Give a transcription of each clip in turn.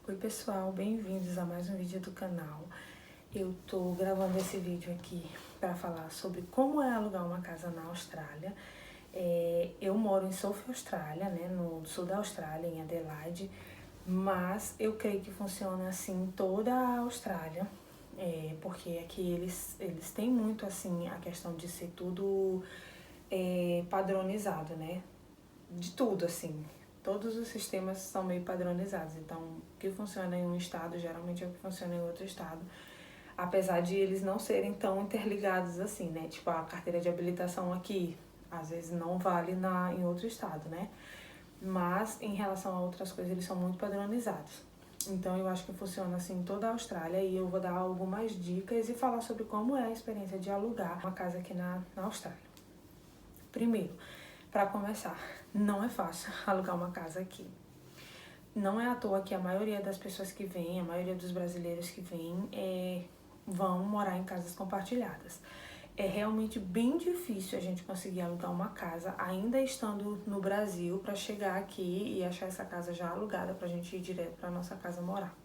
Oi pessoal, bem-vindos a mais um vídeo do canal. Eu tô gravando esse vídeo aqui para falar sobre como é alugar uma casa na Austrália. Eu moro em South Austrália, né, no sul da Austrália, em Adelaide, mas eu creio que funciona assim em toda a Austrália, porque aqui eles têm muito assim a questão de ser tudo padronizado, né? De tudo, assim. Todos os sistemas são meio padronizados. Então, o que funciona em um estado, geralmente é o que funciona em outro estado. Apesar de eles não serem tão interligados assim, né? Tipo, a carteira de habilitação aqui, às vezes não vale em outro estado, né? Mas, em relação a outras coisas, eles são muito padronizados. Então, eu acho que funciona assim em toda a Austrália. E eu vou dar algumas dicas e falar sobre como é a experiência de alugar uma casa aqui na Austrália. Primeiro, para começar, não é fácil alugar uma casa aqui. Não é à toa que a maioria das pessoas que vêm, a maioria dos brasileiros que vêm, vão morar em casas compartilhadas. É realmente bem difícil a gente conseguir alugar uma casa, ainda estando no Brasil, para chegar aqui e achar essa casa já alugada para a gente ir direto para nossa casa morar.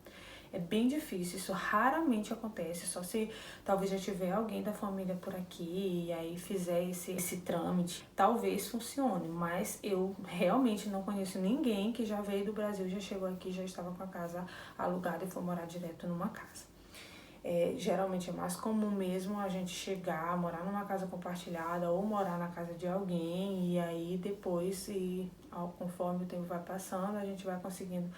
É bem difícil, isso raramente acontece, só se talvez já tiver alguém da família por aqui e aí fizer esse trâmite, talvez funcione, mas eu realmente não conheço ninguém que já veio do Brasil, já chegou aqui, já estava com a casa alugada e foi morar direto numa casa. Geralmente é mais comum mesmo a gente chegar, morar numa casa compartilhada ou morar na casa de alguém e aí depois, conforme o tempo vai passando, a gente vai conseguindo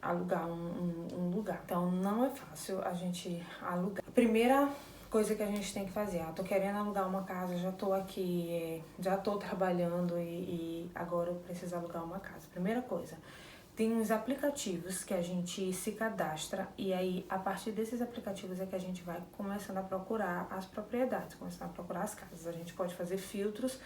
alugar um lugar. Então não é fácil a gente alugar. A primeira coisa que a gente tem que fazer, tô querendo alugar uma casa, já tô aqui, já tô trabalhando e agora eu preciso alugar uma casa. Primeira coisa, tem uns aplicativos que a gente se cadastra e aí a partir desses aplicativos é que a gente vai começando a procurar as propriedades, começando a procurar as casas. A gente pode fazer filtros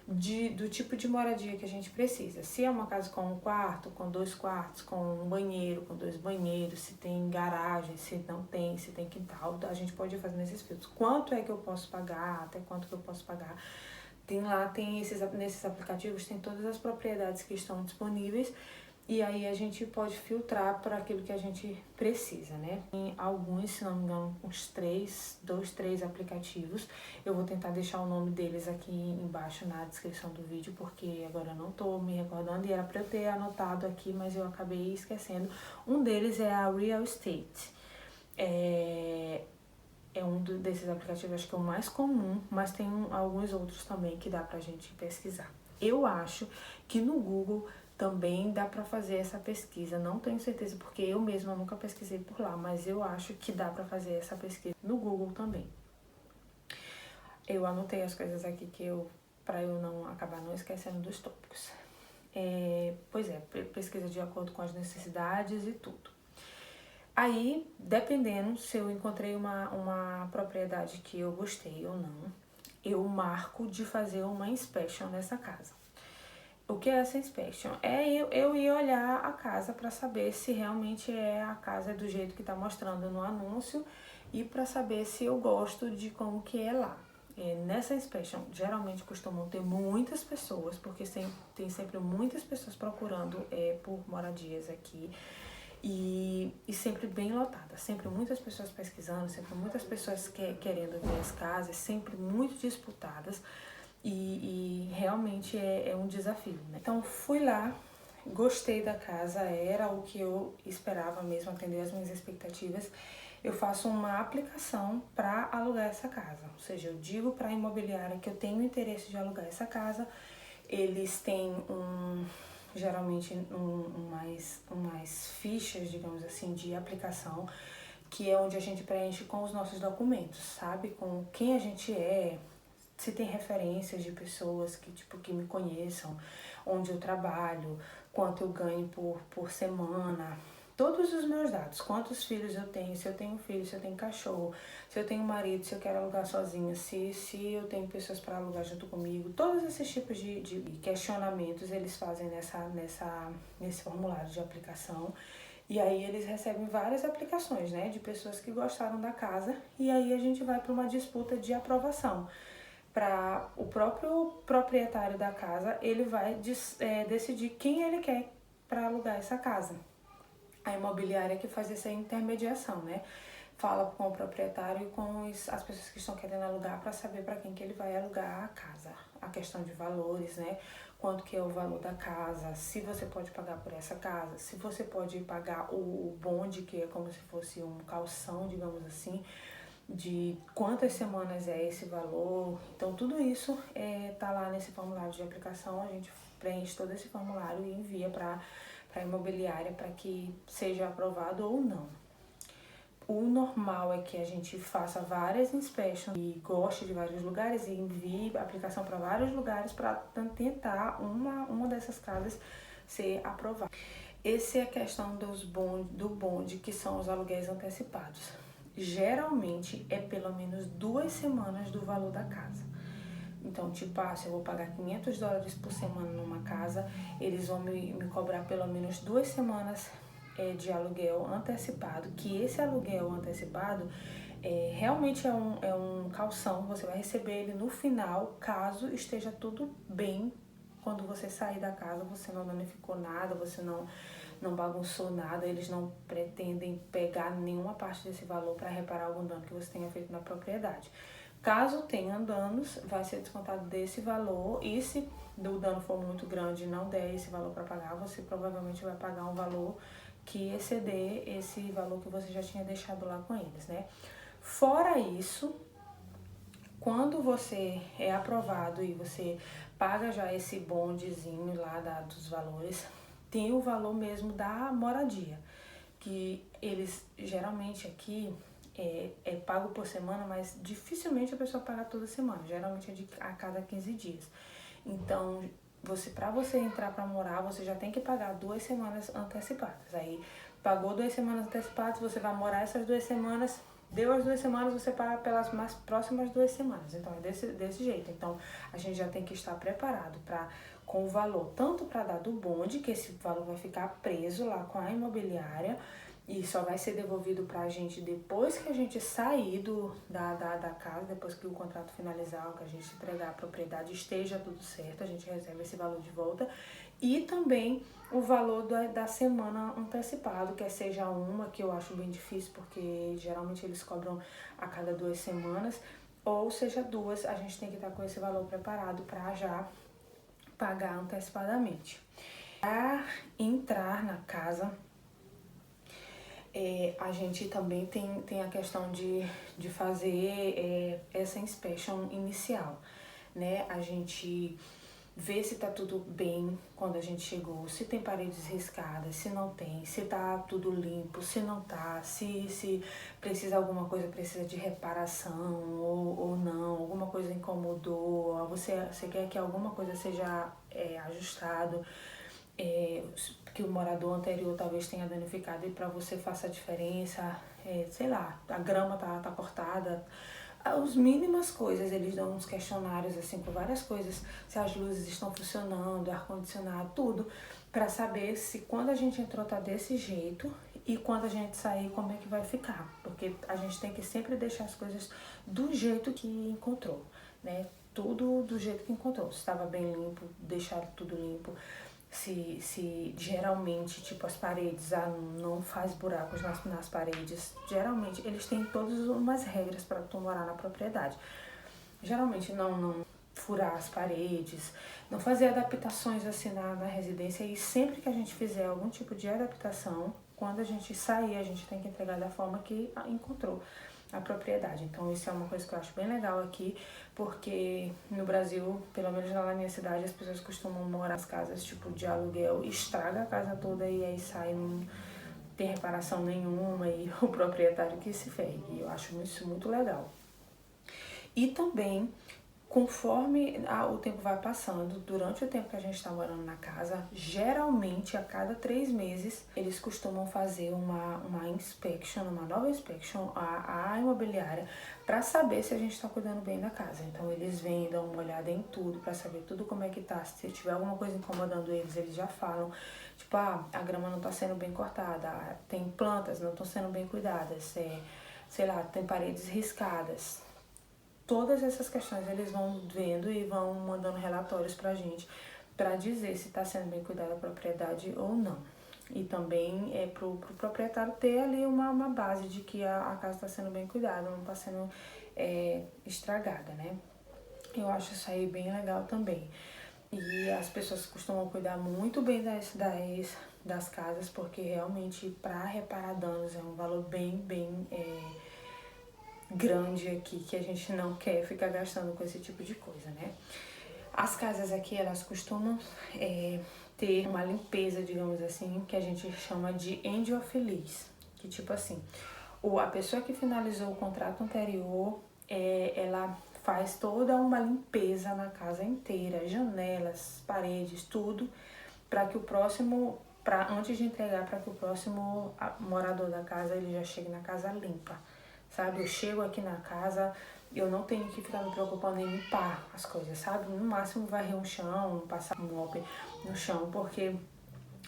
do tipo de moradia que a gente precisa. Se é uma casa com um quarto, com 2 quartos, com um banheiro, com 2 banheiros, se tem garagem, se não tem, se tem quintal, a gente pode ir fazendo esses filtros. Quanto é que eu posso pagar, até quanto que eu posso pagar. Nesses aplicativos tem todas as propriedades que estão disponíveis e aí a gente pode filtrar por aquilo que a gente precisa, né? Tem alguns, se não me engano, uns 3 aplicativos. Eu vou tentar deixar o nome deles aqui embaixo na descrição do vídeo, porque agora eu não tô me recordando e era pra eu ter anotado aqui, mas eu acabei esquecendo. Um deles é a Real Estate. É um desses aplicativos, acho que é o mais comum, mas tem alguns outros também que dá pra gente pesquisar. Eu acho que no Google também dá pra fazer essa pesquisa, não tenho certeza porque eu mesma nunca pesquisei por lá, mas eu acho que dá pra fazer essa pesquisa no Google também. Eu anotei as coisas aqui pra eu não acabar não esquecendo dos tópicos. Pesquisa de acordo com as necessidades e tudo. Aí, dependendo se eu encontrei uma propriedade que eu gostei ou não, eu marco de fazer uma inspection nessa casa. O que é essa inspection? Eu ir olhar a casa para saber se realmente a casa do jeito que está mostrando no anúncio e para saber se eu gosto de como que é lá. Nessa inspection, geralmente costumam ter muitas pessoas, porque tem sempre muitas pessoas procurando por moradias aqui. E sempre bem lotada, sempre muitas pessoas pesquisando, sempre muitas pessoas querendo ver as casas, sempre muito disputadas e realmente é um desafio, né? Então fui lá, gostei da casa, era o que eu esperava mesmo, atender as minhas expectativas. Eu faço uma aplicação para alugar essa casa, ou seja, eu digo para a imobiliária que eu tenho interesse de alugar essa casa, eles têm geralmente umas fichas, digamos assim, de aplicação, que é onde a gente preenche com os nossos documentos, sabe? Com quem a gente é, se tem referências de pessoas que me conheçam, onde eu trabalho, quanto eu ganho por semana, todos os meus dados, quantos filhos eu tenho, se eu tenho filho, se eu tenho cachorro, se eu tenho marido, se eu quero alugar sozinha, se eu tenho pessoas para alugar junto comigo, todos esses tipos de questionamentos eles fazem nesse formulário de aplicação. E aí eles recebem várias aplicações, né, de pessoas que gostaram da casa e aí a gente vai para uma disputa de aprovação. Para o próprio proprietário da casa, ele vai decidir quem ele quer para alugar essa casa. a imobiliária que faz essa intermediação, né? Fala com o proprietário e com as pessoas que estão querendo alugar para saber para quem que ele vai alugar a casa. A questão de valores, né? Quanto que é o valor da casa, se você pode pagar por essa casa, se você pode pagar o bonde, que é como se fosse um calção, digamos assim, de quantas semanas é esse valor. Então, tudo isso tá lá nesse formulário de aplicação. A gente preenche todo esse formulário e envia para a imobiliária para que seja aprovado ou não. O normal é que a gente faça várias inspections e goste de vários lugares e envie a aplicação para vários lugares para tentar uma dessas casas ser aprovada. Essa é a questão do bonde, que são os aluguéis antecipados. Geralmente é pelo menos 2 semanas do valor da casa. Então, tipo, se eu vou pagar $500 por semana numa casa, eles vão me cobrar pelo menos 2 semanas de aluguel antecipado, que esse aluguel antecipado realmente é um calção, você vai receber ele no final, caso esteja tudo bem. Quando você sair da casa, você não danificou nada, você não bagunçou nada, eles não pretendem pegar nenhuma parte desse valor para reparar algum dano que você tenha feito na propriedade. Caso tenha danos, vai ser descontado desse valor, e se o dano for muito grande e não der esse valor para pagar, você provavelmente vai pagar um valor que exceder esse valor que você já tinha deixado lá com eles, né? Fora isso, quando você é aprovado e você paga já esse bondezinho lá dos valores, tem o valor mesmo da moradia, que eles geralmente aqui é pago por semana, mas dificilmente a pessoa paga toda semana, geralmente é a cada 15 dias. Então, para você entrar para morar, você já tem que pagar 2 semanas antecipadas. Aí, pagou 2 semanas antecipadas, você vai morar essas 2 semanas, deu as 2 semanas, você paga pelas mais próximas 2 semanas. Então, é desse jeito. Então, a gente já tem que estar preparado com o valor, tanto para dar do bonde, que esse valor vai ficar preso lá com a imobiliária, e só vai ser devolvido pra gente depois que a gente sair da casa, depois que o contrato finalizar, que a gente entregar a propriedade, esteja tudo certo, a gente recebe esse valor de volta. E também o valor da semana antecipado, que seja uma, que eu acho bem difícil, porque geralmente eles cobram a cada 2 semanas, ou seja 2, a gente tem que estar com esse valor preparado para já pagar antecipadamente. Para entrar na casa, a gente também tem a questão de fazer essa inspection inicial, né? A gente vê se tá tudo bem quando a gente chegou, se tem paredes riscadas, se não tem, se tá tudo limpo, se não tá, se precisa alguma coisa, precisa de reparação ou não, alguma coisa incomodou, você quer que alguma coisa seja ajustado, que o morador anterior talvez tenha danificado, e para você faça a diferença, sei lá, a grama tá cortada. As mínimas coisas, eles dão uns questionários assim com várias coisas, se as luzes estão funcionando, ar-condicionado, tudo, para saber se quando a gente entrou tá desse jeito e quando a gente sair como é que vai ficar, porque a gente tem que sempre deixar as coisas do jeito que encontrou, né? Tudo do jeito que encontrou. Se estava bem limpo, deixar tudo limpo. Se geralmente, tipo, as paredes, não faz buracos nas paredes. Geralmente, eles têm todas umas regras para tu morar na propriedade. Geralmente, não furar as paredes, não fazer adaptações assim na residência. E sempre que a gente fizer algum tipo de adaptação, quando a gente sair, a gente tem que entregar da forma que encontrou a propriedade. Então, isso é uma coisa que eu acho bem legal aqui, porque no Brasil, pelo menos lá na minha cidade, as pessoas costumam morar nas casas tipo de aluguel, estraga a casa toda e aí sai, não tem reparação nenhuma e o proprietário que se ferre. E eu acho isso muito legal. E também, conforme o tempo vai passando, durante o tempo que a gente está morando na casa, geralmente a cada 3 meses eles costumam fazer uma inspection, uma nova inspection à imobiliária, para saber se a gente está cuidando bem da casa. Então eles vêm, dão uma olhada em tudo para saber tudo como é que tá. Se tiver alguma coisa incomodando eles já falam. Tipo, a grama não está sendo bem cortada, tem plantas não estão sendo bem cuidadas, sei lá, tem paredes riscadas. Todas essas questões eles vão vendo e vão mandando relatórios pra gente, pra dizer se tá sendo bem cuidada a propriedade ou não. E também pro proprietário ter ali uma base de que a casa está sendo bem cuidada, não está sendo estragada, né? Eu acho isso aí bem legal também. E as pessoas costumam cuidar muito bem das casas, porque realmente para reparar danos é um valor bem grande aqui, que a gente não quer ficar gastando com esse tipo de coisa, né? As casas aqui, elas costumam ter uma limpeza, digamos assim, que a gente chama de end of lease, que tipo assim, a pessoa que finalizou o contrato anterior, ela faz toda uma limpeza na casa inteira, janelas, paredes, tudo, para que o próximo, antes de entregar, para que o próximo morador da casa, ele já chegue na casa limpa, sabe? Eu chego aqui na casa, eu não tenho que ficar me preocupando em limpar as coisas, sabe? No máximo varrer um chão, passar um mop no chão, porque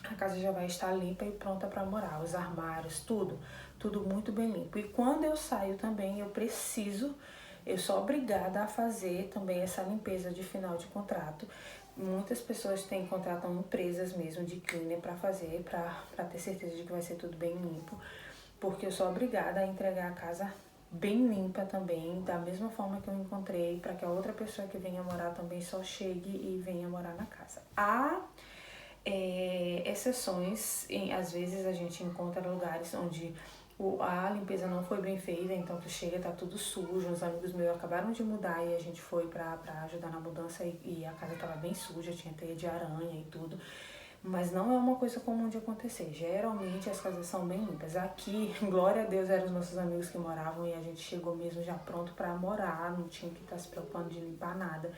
a casa já vai estar limpa e pronta para morar, os armários, tudo muito bem limpo. E quando eu saio também, eu sou obrigada a fazer também essa limpeza de final de contrato. Muitas pessoas contratam empresas mesmo de cleaner para fazer, para ter certeza de que vai ser tudo bem limpo, porque eu sou obrigada a entregar a casa bem limpa também, da mesma forma que eu encontrei, para que a outra pessoa que venha morar também só chegue e venha morar na casa. Há exceções, às vezes a gente encontra lugares onde a limpeza não foi bem feita, então tu chega, tá tudo sujo. Uns amigos meus acabaram de mudar e a gente foi pra ajudar na mudança e a casa tava bem suja, tinha teia de aranha e tudo. Mas não é uma coisa comum de acontecer. Geralmente as casas são bem limpas. Aqui, glória a Deus, eram os nossos amigos que moravam e a gente chegou mesmo já pronto pra morar, não tinha que estar se preocupando de limpar nada.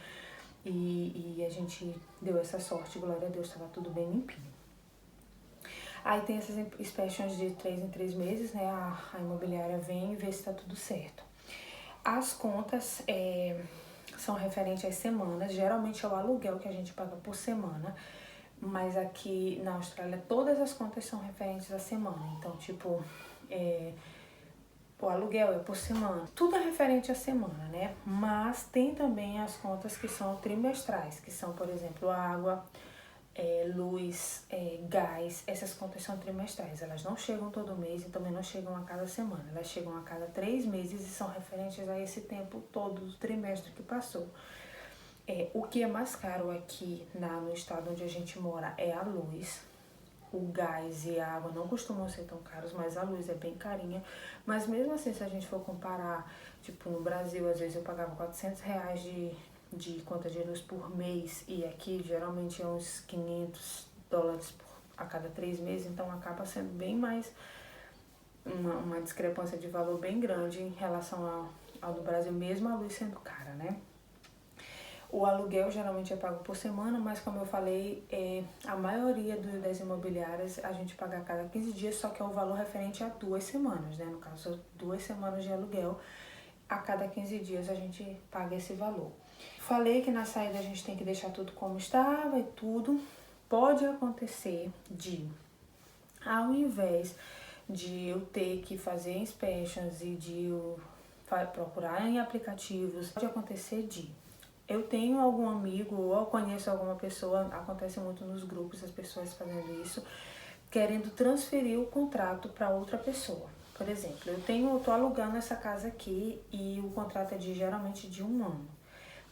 E a gente deu essa sorte, glória a Deus, estava tudo bem limpinho. Aí tem essas inspections de 3 em 3 meses, né? A imobiliária vem e vê se está tudo certo. As contas são referentes às semanas, geralmente é o aluguel que a gente paga por semana, mas aqui na Austrália todas as contas são referentes à semana. Então, tipo, o aluguel é por semana. Tudo é referente à semana, né? Mas tem também as contas que são trimestrais, que são, por exemplo, água, luz, gás. Essas contas são trimestrais. Elas não chegam todo mês e também não chegam a cada semana. Elas chegam a cada 3 meses e são referentes a esse tempo todo do trimestre que passou. O que é mais caro aqui no estado onde a gente mora é a luz. O gás e a água não costumam ser tão caros, mas a luz é bem carinha. Mas mesmo assim, se a gente for comparar, tipo, no Brasil, às vezes eu pagava R$400 de conta de luz por mês, e aqui geralmente é uns $500 a cada 3 meses, então acaba sendo bem mais uma discrepância de valor bem grande em relação ao do Brasil, mesmo a luz sendo cara, né? O aluguel geralmente é pago por semana, mas como eu falei, a maioria das imobiliárias a gente paga a cada 15 dias, só que é o valor referente a 2 semanas, né? No caso, 2 semanas de aluguel, a cada 15 dias a gente paga esse valor. Falei que na saída a gente tem que deixar tudo como estava e tudo. Pode acontecer ao invés de eu ter que fazer inspections e de eu procurar em aplicativos, pode acontecer eu tenho algum amigo ou eu conheço alguma pessoa, acontece muito nos grupos, as pessoas fazendo isso, querendo transferir o contrato para outra pessoa. Por exemplo, eu tô alugando essa casa aqui e o contrato é geralmente de 1 ano.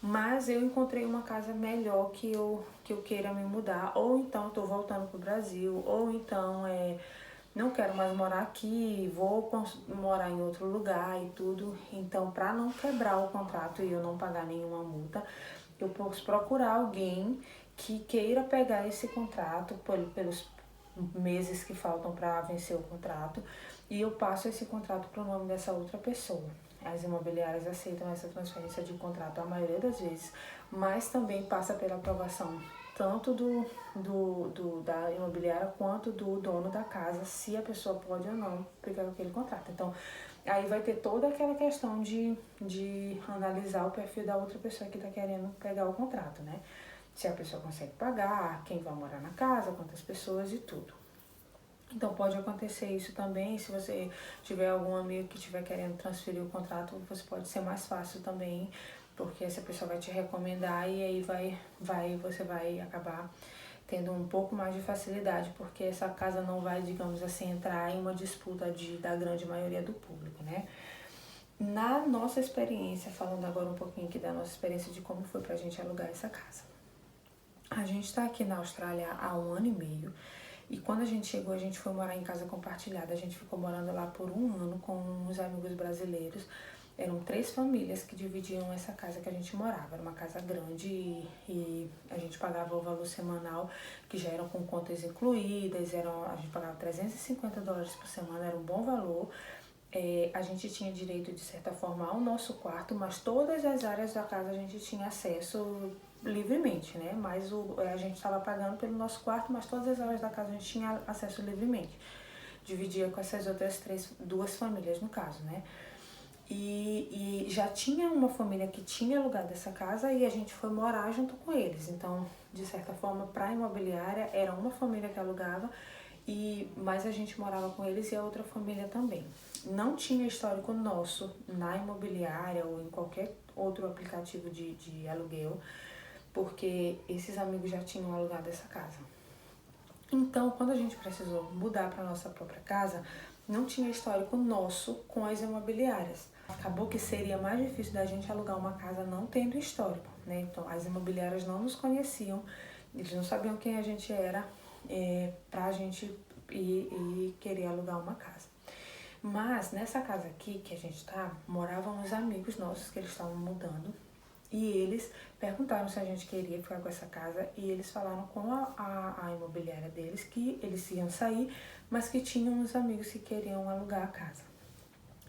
Mas eu encontrei uma casa melhor que eu queira me mudar, ou então estou voltando pro Brasil, ou então não quero mais morar aqui, vou morar em outro lugar e tudo. Então, para não quebrar o contrato e eu não pagar nenhuma multa, eu posso procurar alguém que queira pegar esse contrato pelos meses que faltam para vencer o contrato, e eu passo esse contrato para o nome dessa outra pessoa. As imobiliárias aceitam essa transferência de contrato a maioria das vezes, mas também passa pela aprovação tanto da imobiliária quanto do dono da casa, se a pessoa pode ou não pegar aquele contrato. Então, aí vai ter toda aquela questão de analisar o perfil da outra pessoa que está querendo pegar o contrato, né? Se a pessoa consegue pagar, quem vai morar na casa, quantas pessoas e tudo. Então pode acontecer isso também. Se você tiver algum amigo que estiver querendo transferir o contrato, você pode ser mais fácil também, porque essa pessoa vai te recomendar e aí você vai acabar tendo um pouco mais de facilidade, porque essa casa não vai, digamos assim, entrar em uma disputa da grande maioria do público, né? Na nossa experiência, falando agora um pouquinho aqui da nossa experiência de como foi pra gente alugar essa casa. A gente tá aqui na Austrália há 1 ano e meio, e quando a gente chegou, a gente foi morar em casa compartilhada. A gente ficou morando lá por 1 ano com uns amigos brasileiros. Eram 3 famílias que dividiam essa casa que a gente morava. Era uma casa grande e a gente pagava o valor semanal, que já eram com contas incluídas. A gente pagava $350 por semana, era um bom valor. A gente tinha direito, de certa forma, ao nosso quarto, mas todas as áreas da casa a gente tinha acesso livremente, né? Mas a gente estava pagando pelo nosso quarto, mas todas as áreas da casa a gente tinha acesso livremente. Dividia com essas outras 2 famílias, no caso, né? E já tinha uma família que tinha alugado essa casa e a gente foi morar junto com eles. Então, de certa forma, para a imobiliária, era uma família que alugava, mas a gente morava com eles e a outra família também. Não tinha histórico nosso na imobiliária ou em qualquer outro aplicativo de aluguel, porque esses amigos já tinham alugado essa casa. Então, quando a gente precisou mudar para nossa própria casa, não tinha histórico nosso com as imobiliárias. Acabou que seria mais difícil da gente alugar uma casa não tendo histórico, né? Então, as imobiliárias não nos conheciam, eles não sabiam quem a gente era, pra gente ir querer alugar uma casa. Mas nessa casa aqui que a gente tá, moravam uns amigos nossos que eles estavam mudando. E eles perguntaram se a gente queria ficar com essa casa e eles falaram com a imobiliária deles que eles iam sair, mas que tinham uns amigos que queriam alugar a casa.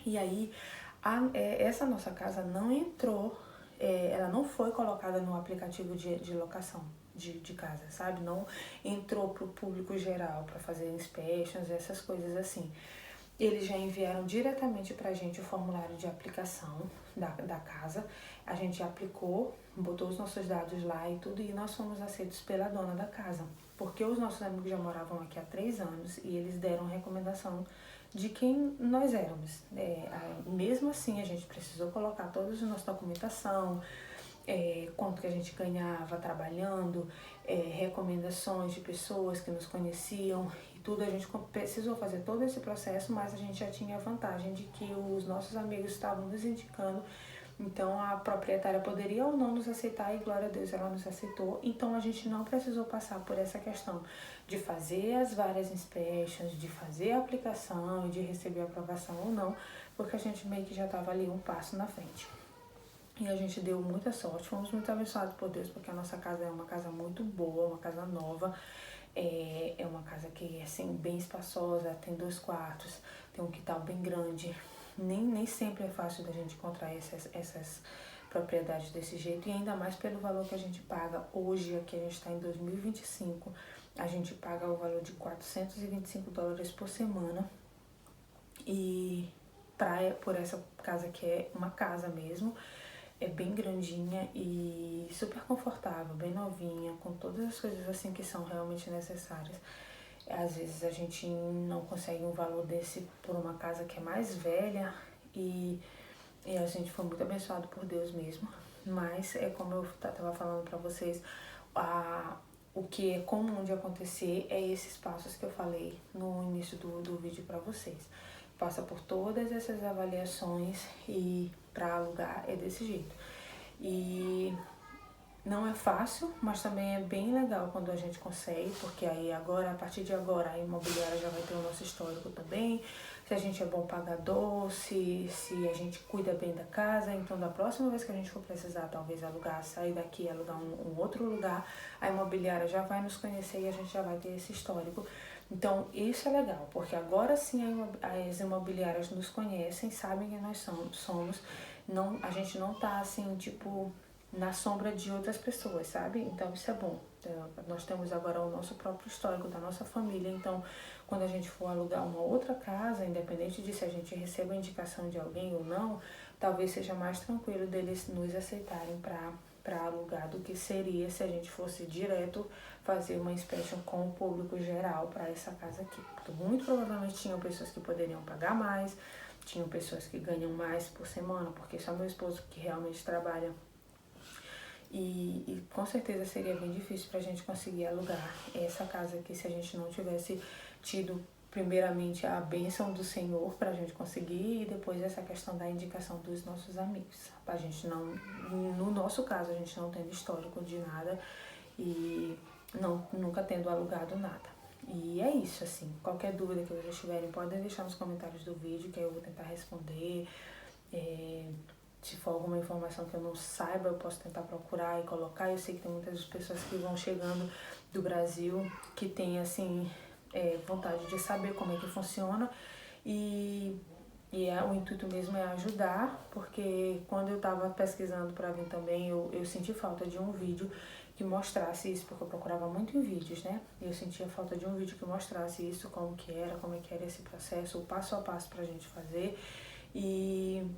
E aí, essa nossa casa não entrou, ela não foi colocada no aplicativo de locação de casa, sabe? Não entrou pro público geral para fazer inspections, essas coisas assim. Eles já enviaram diretamente pra gente o formulário de aplicação da casa. A gente aplicou, botou os nossos dados lá e tudo, e nós fomos aceitos pela dona da casa. Porque os nossos amigos já moravam aqui há 3 anos e eles deram recomendação de quem nós éramos. Mesmo assim, a gente precisou colocar toda a nossa documentação, quanto que a gente ganhava trabalhando, recomendações de pessoas que nos conheciam e tudo. A gente precisou fazer todo esse processo, mas a gente já tinha a vantagem de que os nossos amigos estavam nos indicando. Então a proprietária poderia ou não nos aceitar e glória a Deus ela nos aceitou. Então a gente não precisou passar por essa questão de fazer as várias inspections, de fazer a aplicação e de receber a aprovação ou não, porque a gente meio que já estava ali um passo na frente. E a gente deu muita sorte, fomos muito abençoados por Deus, porque a nossa casa é uma casa muito boa, uma casa nova. É uma casa que é assim, bem espaçosa, tem 2 quartos, tem um quintal bem grande. Nem sempre é fácil da gente encontrar essas propriedades desse jeito, e ainda mais pelo valor que a gente paga hoje. Aqui a gente está em 2025, a gente paga o valor de $425 por semana. E por essa casa, que é uma casa mesmo, é bem grandinha e super confortável, bem novinha, com todas as coisas assim que são realmente necessárias. Às vezes a gente não consegue um valor desse por uma casa que é mais velha e a gente foi muito abençoado por Deus mesmo. Mas é como eu tava falando pra vocês, o que é comum de acontecer é esses passos que eu falei no início do vídeo pra vocês. Passa por todas essas avaliações e para alugar é desse jeito. E não é fácil, mas também é bem legal quando a gente consegue, porque aí agora, a partir de agora, a imobiliária já vai ter o nosso histórico também, se a gente é bom pagador, se a gente cuida bem da casa. Então da próxima vez que a gente for precisar talvez alugar, sair daqui e alugar um outro lugar, a imobiliária já vai nos conhecer e a gente já vai ter esse histórico. Então isso é legal, porque agora sim as imobiliárias nos conhecem, sabem quem nós somos. Não, a gente não tá assim, tipo, na sombra de outras pessoas, sabe? Então isso é bom. Nós temos agora o nosso próprio histórico da nossa família, então quando a gente for alugar uma outra casa, independente de se a gente receba a indicação de alguém ou não, talvez seja mais tranquilo deles nos aceitarem para alugar do que seria se a gente fosse direto fazer uma inspection com o público geral para essa casa aqui. Então, muito provavelmente tinham pessoas que poderiam pagar mais, tinham pessoas que ganham mais por semana, porque só meu esposo que realmente trabalha E com certeza seria bem difícil para a gente conseguir alugar essa casa aqui se a gente não tivesse tido primeiramente a bênção do Senhor para a gente conseguir e depois essa questão da indicação dos nossos amigos. A gente não, no nosso caso, a gente não tendo histórico de nada e nunca tendo alugado nada. E é isso, assim, qualquer dúvida que vocês tiverem, podem deixar nos comentários do vídeo que eu vou tentar responder. Se for alguma informação que eu não saiba, eu posso tentar procurar e colocar. Eu sei que tem muitas pessoas que vão chegando do Brasil que têm, assim, vontade de saber como é que funciona e o intuito mesmo é ajudar, porque quando eu estava pesquisando para vir também, eu senti falta de um vídeo que mostrasse isso, porque eu procurava muito em vídeos, né? E eu sentia falta de um vídeo que mostrasse isso, como é que era esse processo, o passo a passo pra gente fazer. E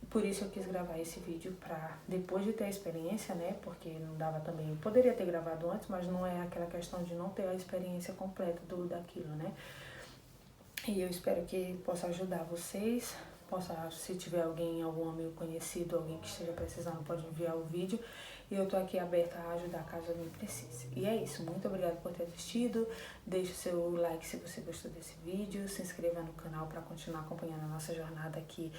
por isso eu quis gravar esse vídeo pra, depois de ter a experiência, né? Porque não dava também, eu poderia ter gravado antes, mas não é aquela questão de não ter a experiência completa daquilo, né? E eu espero que possa ajudar vocês, se tiver alguém, algum amigo conhecido, alguém que esteja precisando, pode enviar o vídeo. E eu tô aqui aberta a ajudar caso alguém precise. E é isso, muito obrigada por ter assistido. Deixe o seu like se você gostou desse vídeo. Se inscreva no canal para continuar acompanhando a nossa jornada aqui,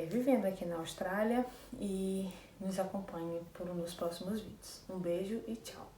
vivendo aqui na Austrália. E nos acompanhe nos próximos vídeos. Um beijo e tchau!